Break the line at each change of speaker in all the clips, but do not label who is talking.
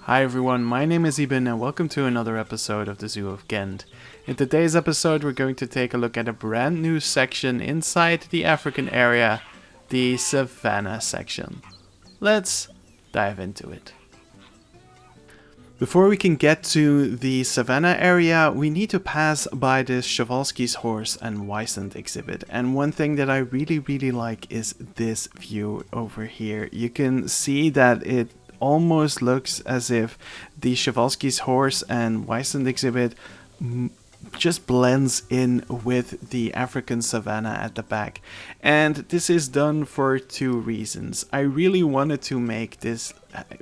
Hi everyone, my name is Iben and welcome to another episode of the Zoo of Ghent. In today's episode we're going to take a look at a brand new section inside the African area, the Savannah section. Let's dive into it. Before we can get to the Savannah area, we need to pass by this Przewalski's horse and Weisand exhibit. And one thing that I really like is this view over here. You can see that it almost looks as if the Przewalski's horse and Weisand exhibit just blends in with the African savanna at the back. And this is done for two reasons. I really wanted to make this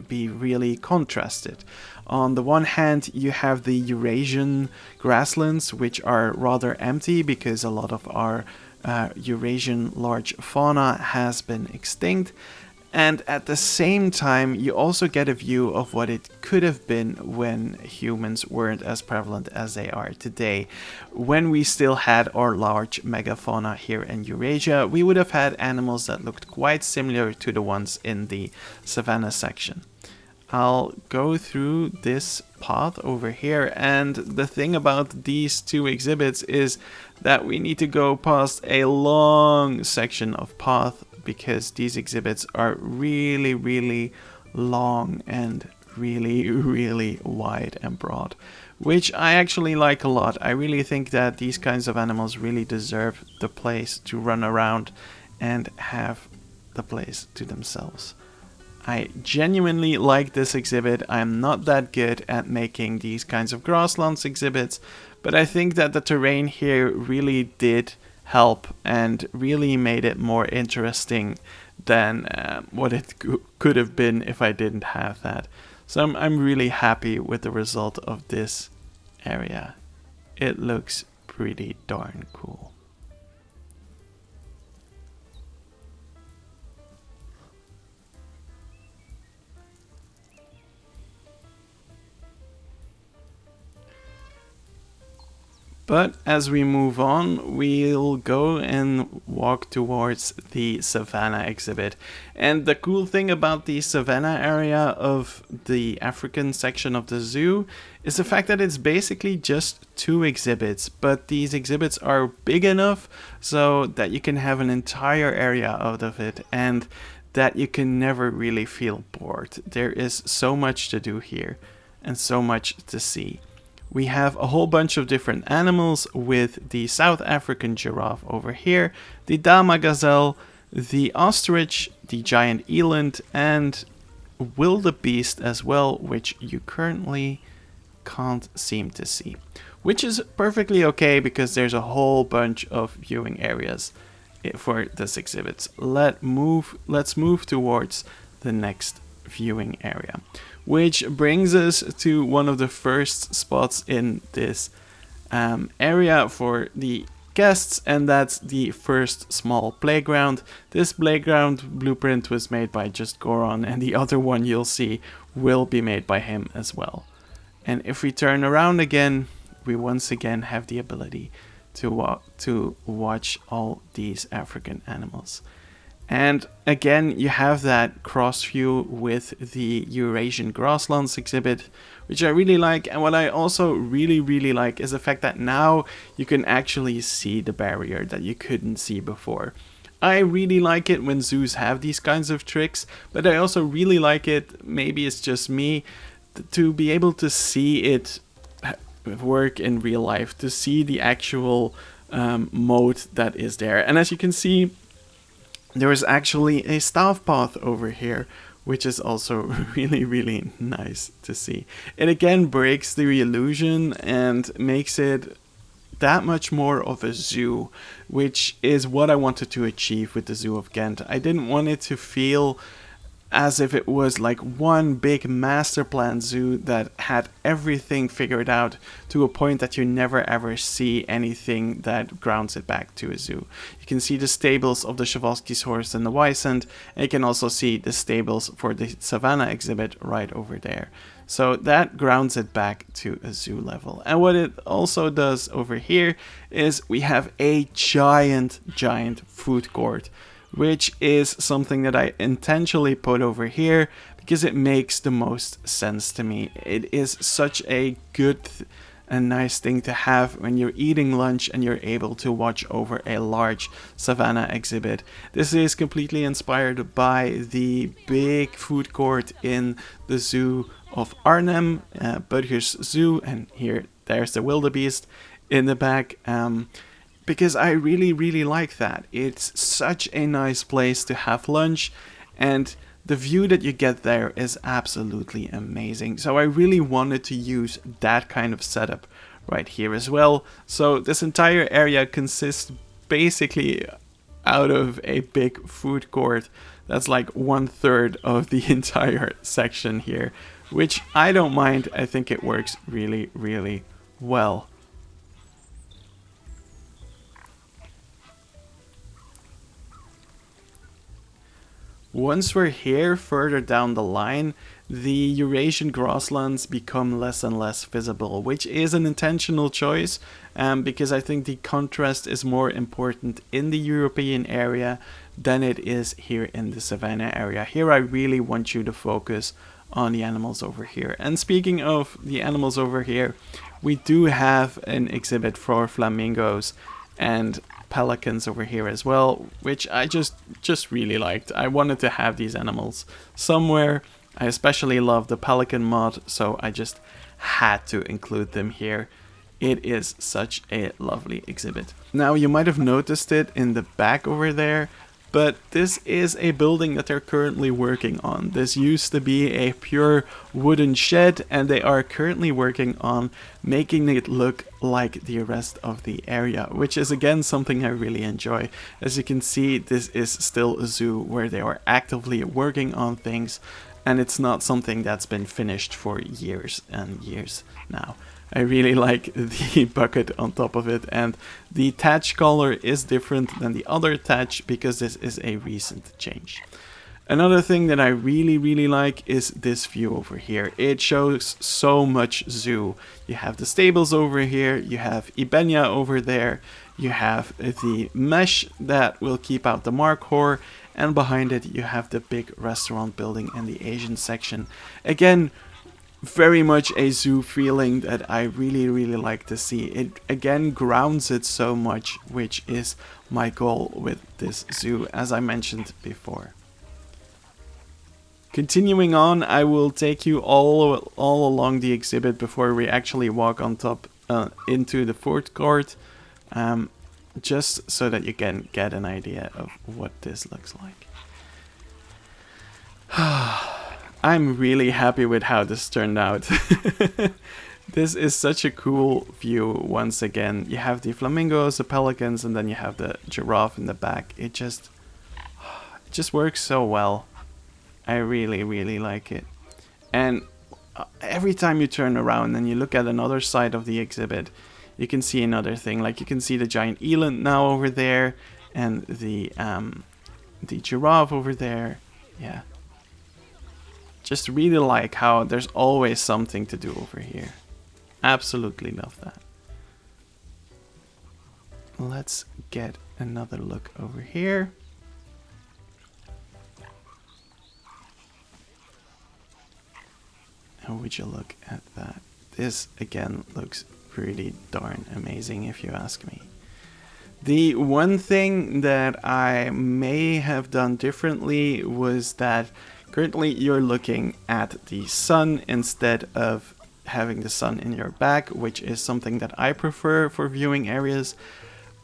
be really contrasted. On the one hand, you have the Eurasian grasslands, which are rather empty because a lot of our Eurasian large fauna has been extinct. And at the same time, you also get a view of what it could have been when humans weren't as prevalent as they are today. When we still had our large megafauna here in Eurasia, we would have had animals that looked quite similar to the ones in the savanna section. I'll go through this path over here, and the thing about these two exhibits is that we need to go past a long section of path because these exhibits are really long and really wide and broad, which I actually like a lot. I really think that these kinds of animals really deserve the place to run around and have the place to themselves. I genuinely like this exhibit. I'm not that good at making these kinds of grasslands exhibits, but I think that the terrain here really did help and really made it more interesting than what it could have been if I didn't have that. So I'm really happy with the result of this area. It looks pretty darn cool. But as we move on, we'll go and walk towards the Savannah exhibit. And the cool thing about the Savannah area of the African section of the zoo is the fact that it's basically just two exhibits. But these exhibits are big enough so that you can have an entire area out of it and that you can never really feel bored. There is so much to do here and so much to see. We have a whole bunch of different animals with the South African giraffe over here, the Dama gazelle, the ostrich, the giant eland, and wildebeest as well, which you currently can't seem to see. Which is perfectly okay because there's a whole bunch of viewing areas for this exhibit. Let's move towards the next viewing area, which brings us to one of the first spots in this area for the guests, and that's the first small playground. This playground blueprint was made by just Goron, and the other one you'll see will be made by him as well. And if we turn around again, we once again have the ability to watch all these African animals. And again, you have that cross view with the Eurasian Grasslands exhibit, which I really like. And what I also really like is the fact that now you can actually see the barrier that you couldn't see before. I really like it when zoos have these kinds of tricks, but I also really like it, maybe it's just me, to be able to see it work in real life, to see the actual mode that is there. And as you can see, there is actually a staff path over here, which is also really nice to see. It again breaks the illusion and makes it that much more of a zoo, which is what I wanted to achieve with the Zoo of Ghent. I didn't want it to feel as if it was like one big master plan zoo that had everything figured out to a point that you never ever see anything that grounds it back to a zoo. You can see the stables of the Przewalski's horse and the Weisand, and you can also see the stables for the Savannah exhibit right over there. So that grounds it back to a zoo level. And what it also does over here is we have a giant food court which is something that I intentionally put over here because it makes the most sense to me. It is such a good and nice thing to have when you're eating lunch and you're able to watch over a large savanna exhibit. This is completely inspired by the big food court in the Zoo of Arnhem, Burgers Zoo, and there's the wildebeest in the back, because I really like that. It's such a nice place to have lunch, and the view that you get there is absolutely amazing. So I really wanted to use that kind of setup right here as well. So this entire area consists basically out of a big food court. That's like 1/3 of the entire section here, which I don't mind. I think it works really well. Once we're here, further down the line, the Eurasian grasslands become less and less visible, which is an intentional choice, because I think the contrast is more important in the European area than it is here in the savanna area. Here I really want you to focus on the animals over here. And speaking of the animals over here, we do have an exhibit for flamingos and pelicans over here as well, which I just really liked. I wanted to have these animals somewhere. I especially love the pelican mod, so I just had to include them here. It is such a lovely exhibit. Now you might have noticed it in the back over there, but this is a building that they're currently working on. This used to be a pure wooden shed, and they are currently working on making it look like the rest of the area, which is again something I really enjoy. As you can see, this is still a zoo where they are actively working on things, and it's not something that's been finished for years and years now. I really like the bucket on top of it, and the thatch color is different than the other thatch because this is a recent change. Another thing that I really like is this view over here. It shows so much zoo. You have the stables over here, you have Iben over there, you have the mesh that will keep out the markhor, and behind it you have the big restaurant building in the Asian section. Again, very much a zoo feeling that I really like to see. It again grounds it so much, which is my goal with this zoo, as I mentioned before. Continuing on, I will take you all along the exhibit before we actually walk on top into the food court, just so that you can get an idea of what this looks like. I'm really happy with how this turned out. This is such a cool view. Once again, you have the flamingos, the pelicans, and then you have the giraffe in the back. It just works so well. I really like it. And every time you turn around and you look at another side of the exhibit, you can see another thing. Like you can see the giant eland now over there, and the giraffe over there. Yeah. Just really like how there's always something to do over here. Absolutely love that. Let's get another look over here. And would you look at that? This again looks pretty darn amazing if you ask me. The one thing that I may have done differently was that currently you're looking at the sun instead of having the sun in your back, which is something that I prefer for viewing areas.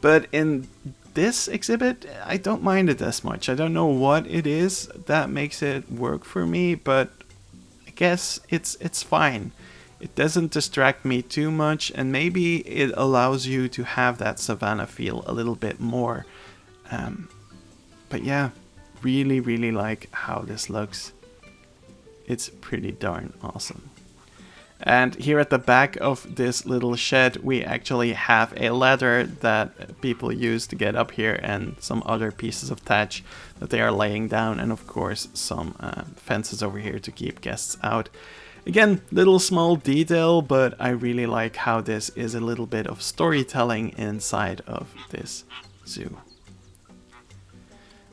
But in this exhibit, I don't mind it as much. I don't know what it is that makes it work for me, but I guess it's fine. It doesn't distract me too much, and maybe it allows you to have that savanna feel a little bit more. But yeah, really like how this looks. It's pretty darn awesome. And here at the back of this little shed, we actually have a ladder that people use to get up here, and some other pieces of thatch that they are laying down, and of course some fences over here to keep guests out. Again, little small detail, but I really like how this is a little bit of storytelling inside of this zoo.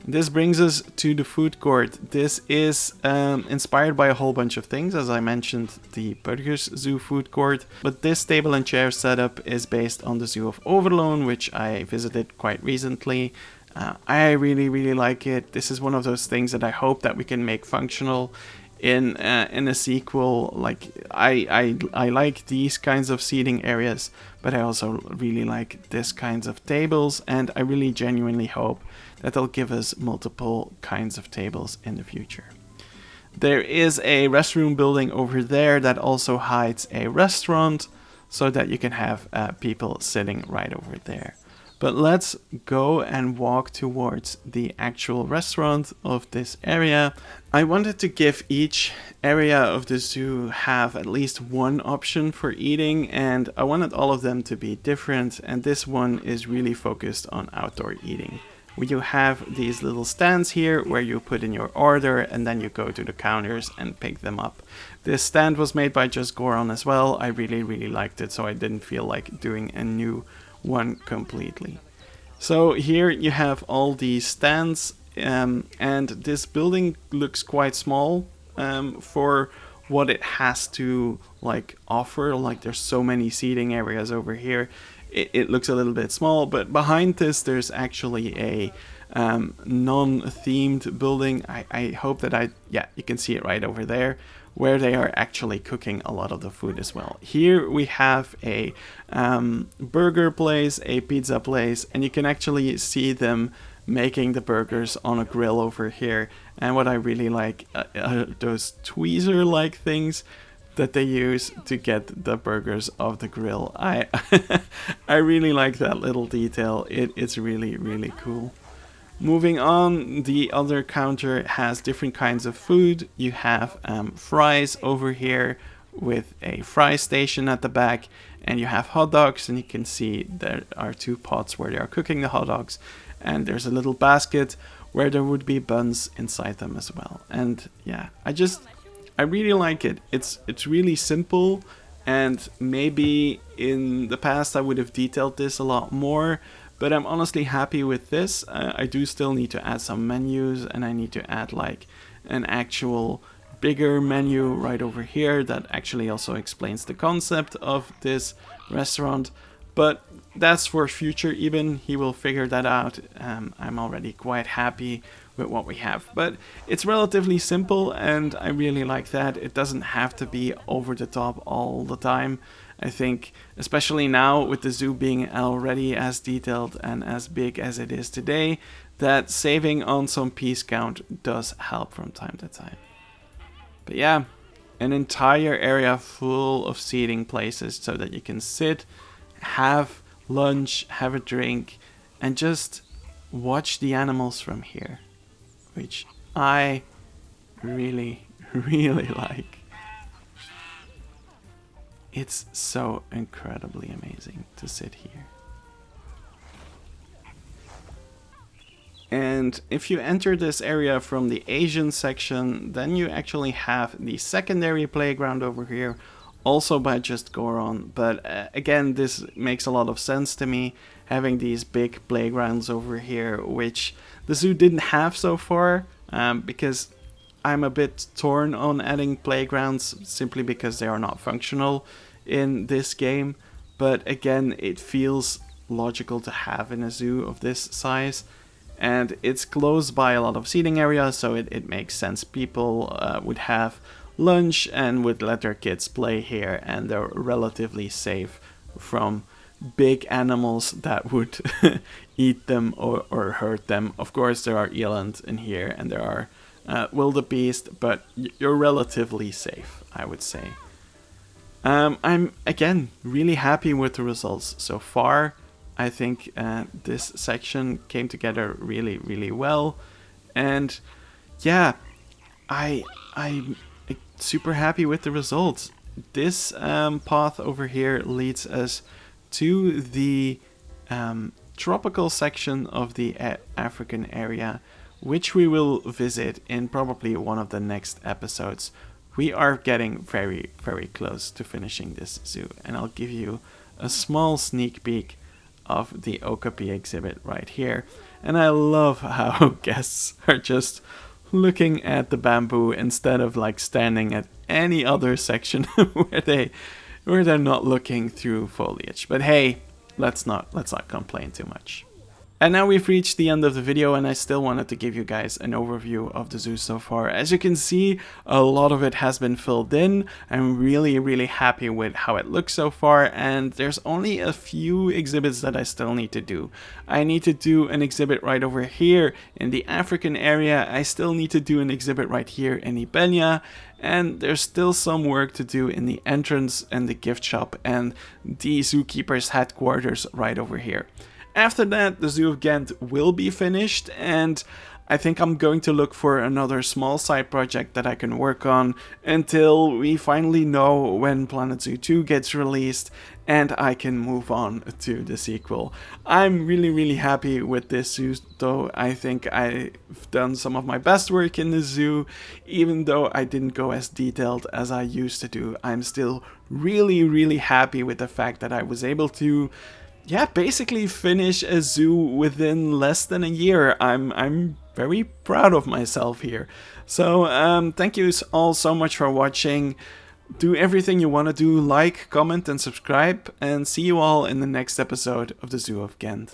This brings us to the food court. This is inspired by a whole bunch of things, as I mentioned, the Burgers Zoo food court. But this table and chair setup is based on the Zoo of Overloon, which I visited quite recently. I really like it. This is one of those things that I hope that we can make functional in a sequel. Like I like these kinds of seating areas, but I also really like this kinds of tables, and I really genuinely hope that they'll give us multiple kinds of tables in the future. There is a restroom building over there that also hides a restaurant, so that you can have people sitting right over there. But let's go and walk towards the actual restaurant of this area. I wanted to give each area of the zoo have at least one option for eating, and I wanted all of them to be different, and this one is really focused on outdoor eating. You have these little stands here where you put in your order and then you go to the counters and pick them up. This stand was made by Just Goron as well. I really liked it, so I didn't feel like doing a new one completely. So here you have all these stands, and this building looks quite small for what it has to like offer. Like there's so many seating areas over here. It looks a little bit small, but behind this there's actually a non-themed building. I hope that you can see it right over there, where they are actually cooking a lot of the food as well. Here we have a burger place, a pizza place, and you can actually see them making the burgers on a grill over here. And what I really like are those tweezer-like things that they use to get the burgers off the grill. I really like that little detail. It's really cool. Moving on, the other counter has different kinds of food. You have fries over here with a fry station at the back, and you have hot dogs, and you can see there are 2 pots where they are cooking the hot dogs, and there's a little basket where there would be buns inside them as well. And yeah, I really like it. It's really simple, and maybe in the past I would have detailed this a lot more, but I'm honestly happy with this. I do still need to add some menus, and I need to add like an actual bigger menu right over here that actually also explains the concept of this restaurant. But that's for future Iben. He will figure that out. I'm already quite happy with what we have, but it's relatively simple, and I really like that. It doesn't have to be over the top all the time. I think, especially now with the zoo being already as detailed and as big as it is today, that saving on some piece count does help from time to time. But yeah, an entire area full of seating places so that you can sit, have lunch, have a drink, and just watch the animals from here, which I really like. It's so incredibly amazing to sit here. And if you enter this area from the Asian section, then you actually have the secondary playground over here, also by Just Goron. But again, this makes a lot of sense to me, having these big playgrounds over here, which the zoo didn't have so far, because I'm a bit torn on adding playgrounds simply because they are not functional in this game. But again, it feels logical to have in a zoo of this size. And it's close by a lot of seating areas, so it makes sense. People would have lunch and would let their kids play here, and they're relatively safe from big animals that would eat them or hurt them. Of course, there are Eland in here, and there are Wildebeest, but you're relatively safe, I would say. I'm, again, really happy with the results so far. I think this section came together really well, and yeah, I'm super happy with the results. This path over here leads us to the tropical section of the African area, which we will visit in probably one of the next episodes. We are getting very close to finishing this zoo, and I'll give you a small sneak peek of the Okapi exhibit right here. And I love how guests are just looking at the bamboo instead of like standing at any other section where they're not looking through foliage. But hey, let's not complain too much. And now we've reached the end of the video, and I still wanted to give you guys an overview of the zoo so far. As you can see, a lot of it has been filled in. I'm really happy with how it looks so far, and there's only a few exhibits that I still need to do. I need to do an exhibit right over here in the African area. I still need to do an exhibit right here in Iben, and there's still some work to do in the entrance and the gift shop and the zookeeper's headquarters right over here. After that, the Zoo of Ghent will be finished, and I think I'm going to look for another small side project that I can work on until we finally know when Planet Zoo 2 gets released and I can move on to the sequel. I'm really happy with this zoo though. I think I've done some of my best work in the zoo, even though I didn't go as detailed as I used to do. I'm still really happy with the fact that I was able to basically finish a zoo within less than a year. I'm very proud of myself here. So thank you all so much for watching. Do everything you want to do, like, comment and subscribe, and see you all in the next episode of the Zoo of Ghent.